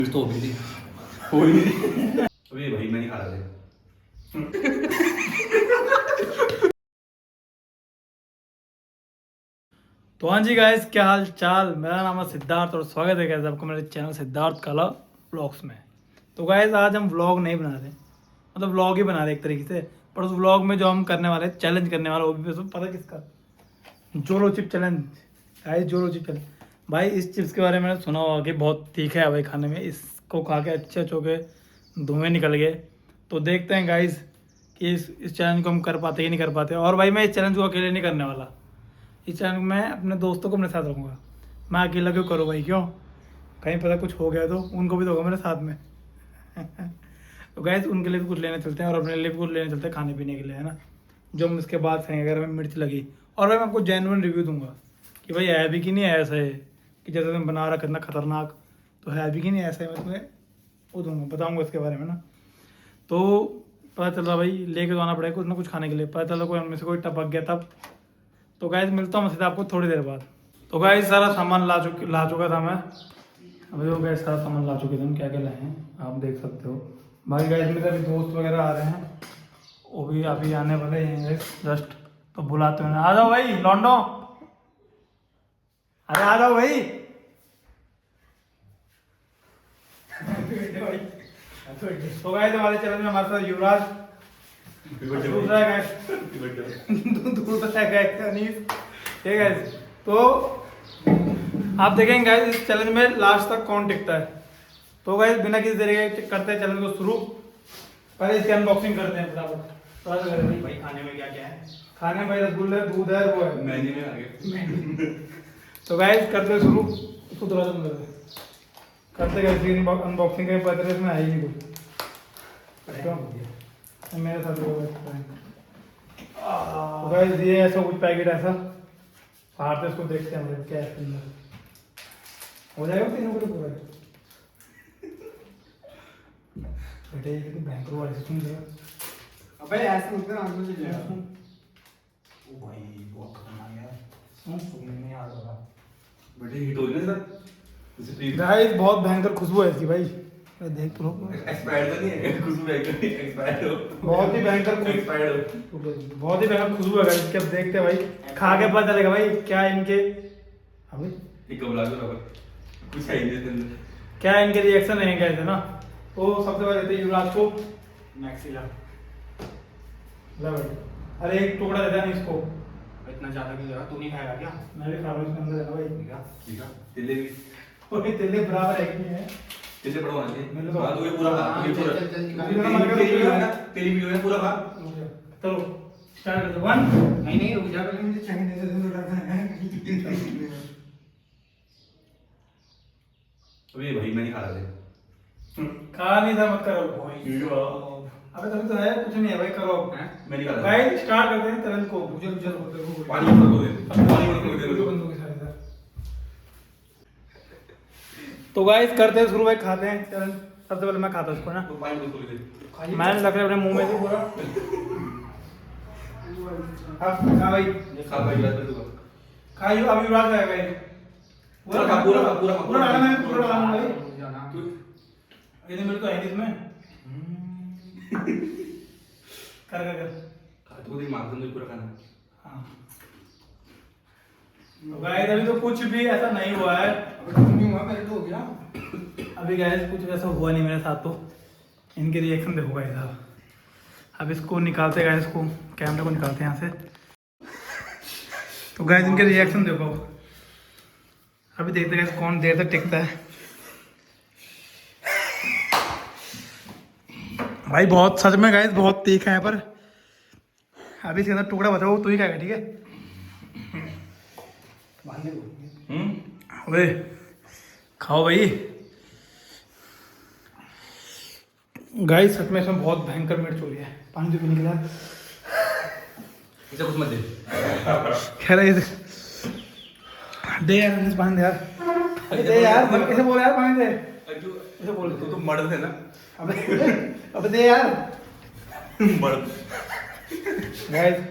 तो हो गई थी कोई नहीं। अबे भाई मैं नहीं खा रहा था। तो हाँ जी गाइस, क्या हाल चाल। मेरा नाम है सिद्धार्थ और स्वागत है गाइस आपको मेरे चैनल सिद्धार्थ कला व्लॉग्स में। तो गाइस आज हम व्लॉग नहीं बना रहे, मतलब व्लॉग ही बना रहे एक तरीके से। पर उस व्लॉग में जो हम करने वाले हैं, चैलेंज करने वाले, वो भी पता है किसका? Jolo chip challenge. Guys Jolo chip challenge भाई, इस चिप्स के बारे में मैंने सुना होगा कि बहुत तीखा है भाई खाने में। इसको खा के अच्छे अच्छे के धुएँ निकल गए। तो देखते हैं गाइस कि इस चैलेंज को हम कर पाते कि नहीं कर पाते। और भाई मैं इस चैलेंज को अकेले नहीं करने वाला, इस चैनल में मैं अपने दोस्तों को अपने साथ रखूँगा। मैं अकेला क्यों करूँ भाई, क्यों? कहीं पता कुछ हो गया तो उनको भी तो होगा मेरे साथ में। तो गैस उनके लिए भी कुछ लेने चलते हैं और अपने लिए भी कुछ लेने चलते हैं खाने पीने के लिए, है ना। जो हम इसके बाद खाएंगे, अगर हमें मिर्च लगी। और भाई मैं आपको जेन्युइन रिव्यू दूंगा कि भाई है भी कि नहीं है ऐसा है कि जैसे तुम बना रहा कितना खतरनाक, तो है भी कि नहीं ऐसा है। मैं तुम्हें वो दूंगा, बताऊँगा इसके बारे में ना। तो पता चल रहा भाई लेके तो आना पड़ेगा कुछ ना कुछ खाने के लिए। पता चला कोई उनमें से कोई टपक गया तब। तो गाइस मिलता हूँ मैं सीधा आपको थोड़ी देर बाद। तो गाइस सारा सामान ला चुका था मैं। अभी वो गाइस सारा सामान ला चुके थे हम, क्या क्या लाए हैं आप देख सकते हो। बाकी गाइस मेरे अभी दोस्त वगैरह आ रहे हैं, वो भी अभी आने वाले हैं गाइस जस्ट। तो बुलाते हैं, आ जाओ भाई लॉन्डो, अरे आ जाओ भाई। तो गाइस हमारे चैनल में हमारे साथ युवराज, दूसरा है गाइस दूसरा है गाइस अनीस, ठीक है। तो आप देखेंगे गाइस इस चैलेंज में लास्ट तक कौन टिकता है। तो गाइस बिना किसी तरीके के करते हैं चैलेंज को शुरू। पहले इसकी अनबॉक्सिंग करते हैं फटाफट। भाई खाने में क्या क्या है? खाने में भाई रसगुल्ले, दूध है, वो है मैंने में आगे। तो गाइस करते हैं शुरू। इसको थोड़ा सा अंदर करते गाइस अनबॉक्सिंग के पता इसमें है ही नहीं कुछ। मेरे साथ तो गाइस ये ऐसा कुछ पैकेट ऐसा फाड़ते इसको, देखते हैं भाई क्या है इसके अंदर। हो जाएगा तीनों को पूरा बेटे, ये तो बैंकर वाले से सुन लिया। अबे ऐसे उधर आगे से ले सुन ओ भाई बहुत खतरनाक यार। सुनने नहीं आ रहा। बेटे हिट हो गई ना सर। जैसे प्री गाइस बहुत भयंकर खुशबू है इसकी भाई, देख तो लो। एक्सपायर्ड तो नहीं है कुछ भी एक्सपायर्ड हो। बहुत ही भयंकर एक्सपायर्ड हो। बहुत ही भयंकर खुशबू है गाइस। इसके अब देखते हैं भाई, खा के पता चलेगा भाई क्या इनके अभी एक कब लागू रहा कुछ है ही नहीं इसके अंदर। क्या इनके रिएक्शन रहेंगे ऐसे ना। तो सबसे पहले देते हैं युवराज को मैक्सिला ला भाई। अरे एक टुकड़ा दे देना इसको। इतना ज्यादा क्यों देगा? तू नहीं खाएगा क्या? मैं भी खा रहा हूँ इसके अंदर है ना भाई। ठीक है। ठीक है तिल्ले भी ओके तेरे बराबर है कि नहीं है? तिल्ले बड़ा होना चाहिए। मैंने तो हाँ तो ये पूरा खा हाँ, ये पूरा चल, चल, निकाल। तेरी वीडियो है ना, तेरी वीडियो है पूरा खा। चलो स्टार्ट करते 1। नहीं नहीं रुक जा, पहले मुझे चाहिए दे। अबे भाई मैं नहीं खा रहा था। खा नहीं था, मत करो। अबे तभी तो है, कुछ नहीं है भाई, करो। मैं नहीं खा रहा था। भाई स्टार्ट करते हैं तुरंत को। मुझे पानी बंद कर दे, पानी बंद कर दे। तो गाइस करते हैं शुरू भाई, खाते हैं चैलेंज। सबसे पहले मैं खाता हूँ इसको ना। तो पानी बंद कर दे। मैंने रख लिया अपने मुंह में से पूरा। अब खा भाई, ये खा भाई यार तू। खाइयो अभी बात है भाई। पूरा खा, पूरा खा, पूरा खा। पूरा डाला मैंने, पूरा डाला भाई। तू ये मेरे तो है नहीं इसमें। कर कर कर। खा तो दे मार दे पूरा खाना। हाँ तो गाइस अभी तो कुछ भी ऐसा नहीं हुआ है। नहीं हुआ, मेरे तो हो गया। अभी गाइस कुछ ऐसा हुआ नहीं मेरे साथ। तो इनके रिएक्शन देखो गाइस आप। अब इसको निकालते गाइस, इसको कैमरे को निकालते हैं यहाँ से। तो गाइस इनके रिएक्शन देखो। अभी देखते गाइस कौन देर तक टिकता है। भाई बहुत सच में गाइस बहुत तीखा है, पर अभी इसके अंदर टुकड़ा बचा वो तू ही खाएगा, ठीक है? अबे खाओ भाई। गाइस सच में इसमें बहुत भयंकर मिर्च हो रही है। पानी तो भी निकला। इसे कुछ मत दे। खैर ये दे यार, इस पानी दे यार। अरे दे यार, मन कैसे बोल यार, पानी दे। ऐसे बोल तू तो मर्द है ना। अबे दे यार। मर्द। गाइस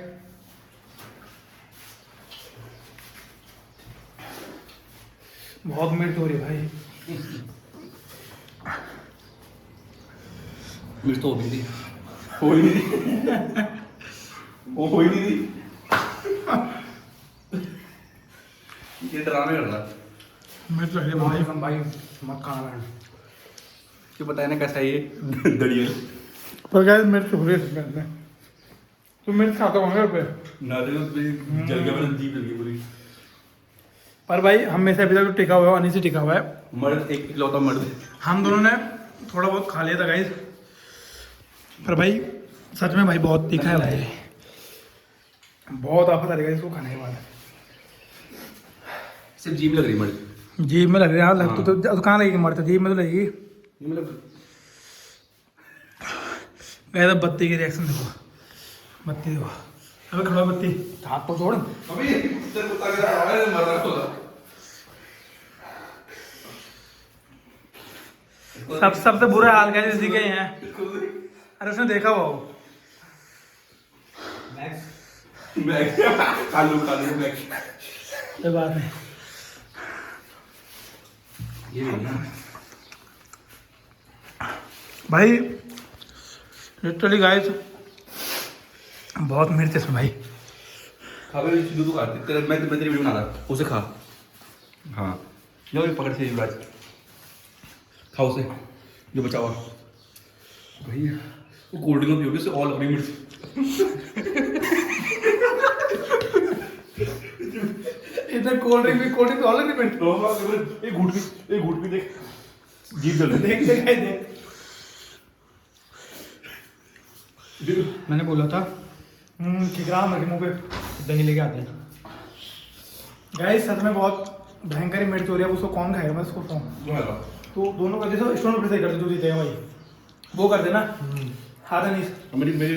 बहुत मिर्च हो रही है भाई। मिर्च तो हो गई थी हो ही नहीं थी वो हो ही नहीं थी ये ड्रामे कर रहा मिर्च लग रही है भाई। भाई मत खाना मैंने कि बताया ना कैसा है ये दड़िया पर गाइस मिर्च हो रही है इसमें में। तुम मिर्च खाता होंगे पे नारियल पे जल गया मेरा जीभ जल गई पूरी पर भाई हम में से अभी तक टिका हुआ है, अनी से टिका हुआ है। मर्द एक इकलौता मर्द हम दोनों ने थोड़ा बहुत खा लिया था गाइस, पर भाई सच में भाई बहुत तीखा है भाई, बहुत आफत आ रही है इसको खाने के बाद। सिर्फ जीभ लग रही मर्द जीभ में लग रही है, लग तो कहाँ लगेगी मरता, जीभ में तो लगेगी। ये मतलब गया बत्ती की रिएक्शन देखो, बत्ती देखो, अबे खड़ा बत्ती हाथ तो छोड़ अभी इधर कुत्ता के साथ आया मर रहा होगा सबसे बुरा हाल क्या इसी के ही हैं। अरे उसने देखा वो मैं कालू मैं ये बात है। ये भी ना भाई लिटरली गाइस बहुत मिर्च है इसमें भाई। खा भी दूध खा तेरा मैं तेरी वीडियो बना रहा उसे खा हाँ लो ये पकड़ से युवराज खा उसे जो बचा हुआ भैया वो कोल्ड ड्रिंक पियोगे उससे ऑल अपनी मिर्च इधर कोल्ड ड्रिंक ऑलरेडी नहीं मिर्च एक घूट भी देख जीभ जल रही देख देख मैंने बोला था ठिकरा मेरे मुंह पे दही लेके आते हैं। गाइस सच में बहुत भयंकर मिर्च हो रही है, उसको कौन खाएगा, मैं उसको खाऊं तो दोनों कर दे स्टोन पे कर दे जो जीतेगा भाई वो कर देना। हाँ था नहीं मेरी मेरी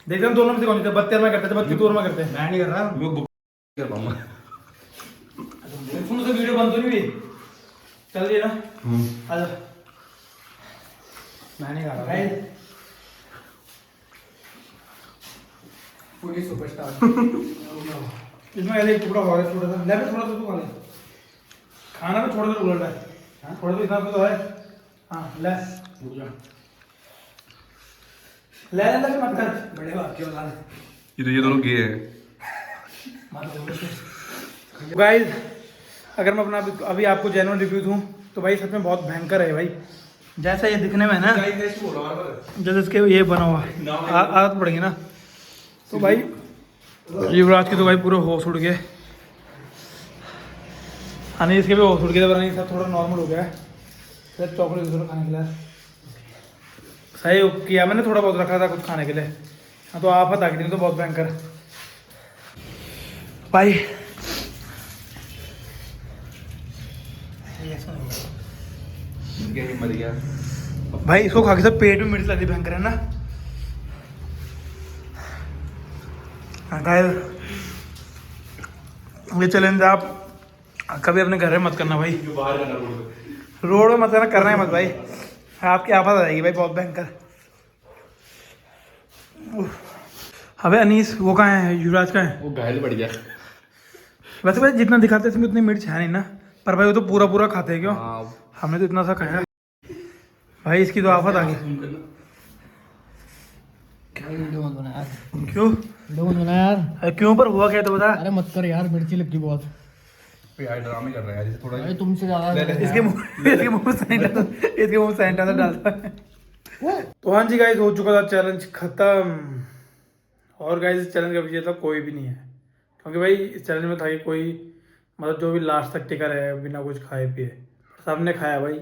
देखते हम दोनों में से कौन जीते, 72 में करते थे 32 में करते हैं। मैं नहीं कर रहा मैं कर पाऊंगा सुनो तो वीडियो बंद तो नहीं हुई चल रही है ना। आजा मैं नहीं कर रहा गाइस पूरी सुपरस्टार इसमें ऐसे एक टुकड़ा हुआ है छोटा सा, ले पे थोड़ा सा तू खा ले, खाना में थोड़ा सा उलट है, थोड़ा सा इतना तो है। हाँ ले ले ले मत कर बड़े बाप की औलाद ये दोनों गे हैं गाइस अगर मैं अपना अभी आपको जेन्युइन रिव्यू दूं तो भाई सच में बहुत भयंकर है भाई, जैसा ये दिखने में है ना जैसे इसके ये बना हुआ आदत पड़ेगी ना तो भाई युवराज के तो भाई पूरे होश उड़ गए, अनीस के भी होश उड़ गए, पर अनीस सब थोड़ा नॉर्मल हो गया है। फिर चॉकलेट दूसरा खाने के लिए सही किया मैंने, थोड़ा बहुत रखा था कुछ खाने के लिए। हाँ तो आफत आ गई तो बहुत भयंकर भाई। मर गया भाई इसको खा के सब पेट में मिर्च लगी भयंकर है ना। हाँ गाइस ये चैलेंज आप कभी अपने घर में मत करना भाई, जो बाहर जाना रोड में मत करना है मत भाई, आपकी आफत आ जाएगी भाई बहुत भयंकर। अबे अनीस वो कहाँ है, युवराज कहाँ है? वो घायल पड़ गया वैसे भाई जितना दिखाते हैं इसमें उतनी मिर्च है नहीं ना, पर भाई वो तो पूरा पूरा खाते हैं क्यों, हाँ हमने तो इतना सा खाया भाई, इसकी तो आफत आ गई। वीडियो मत बना यार, क्यों वीडियो मत बना यार। अरे क्यों पर हुआ क्या तो बता। अरे मत कर यार, मिर्ची लग गई बहुत। यार ड्रामे कर रहा है यार थोड़ा अरे तुमसे ज्यादा इसके मुंह में सैनिटाइजर डालता है। तो हाँ जी गाइस हो चुका था चैलेंज खत्म, और गाइस इस चैलेंज का विजेता कोई भी नहीं है, क्योंकि भाई इस चैलेंज में था कि कोई मतलब जो भी लास्ट तक टिका रहे बिना कुछ खाए पिए, सबने खाया भाई,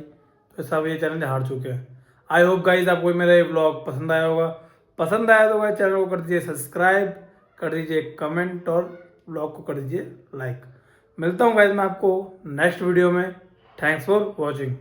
तो सब ये चैलेंज हार चुके हैं। आई होप गाइस आपको मेरा ये ब्लॉग पसंद आया होगा, पसंद आया तो गाइस चैनल को कर दीजिए सब्सक्राइब, कर दीजिए कमेंट और ब्लॉग को कर दीजिए लाइक। मिलता हूँ गाइस मैं आपको नेक्स्ट वीडियो में। Thanks for watching.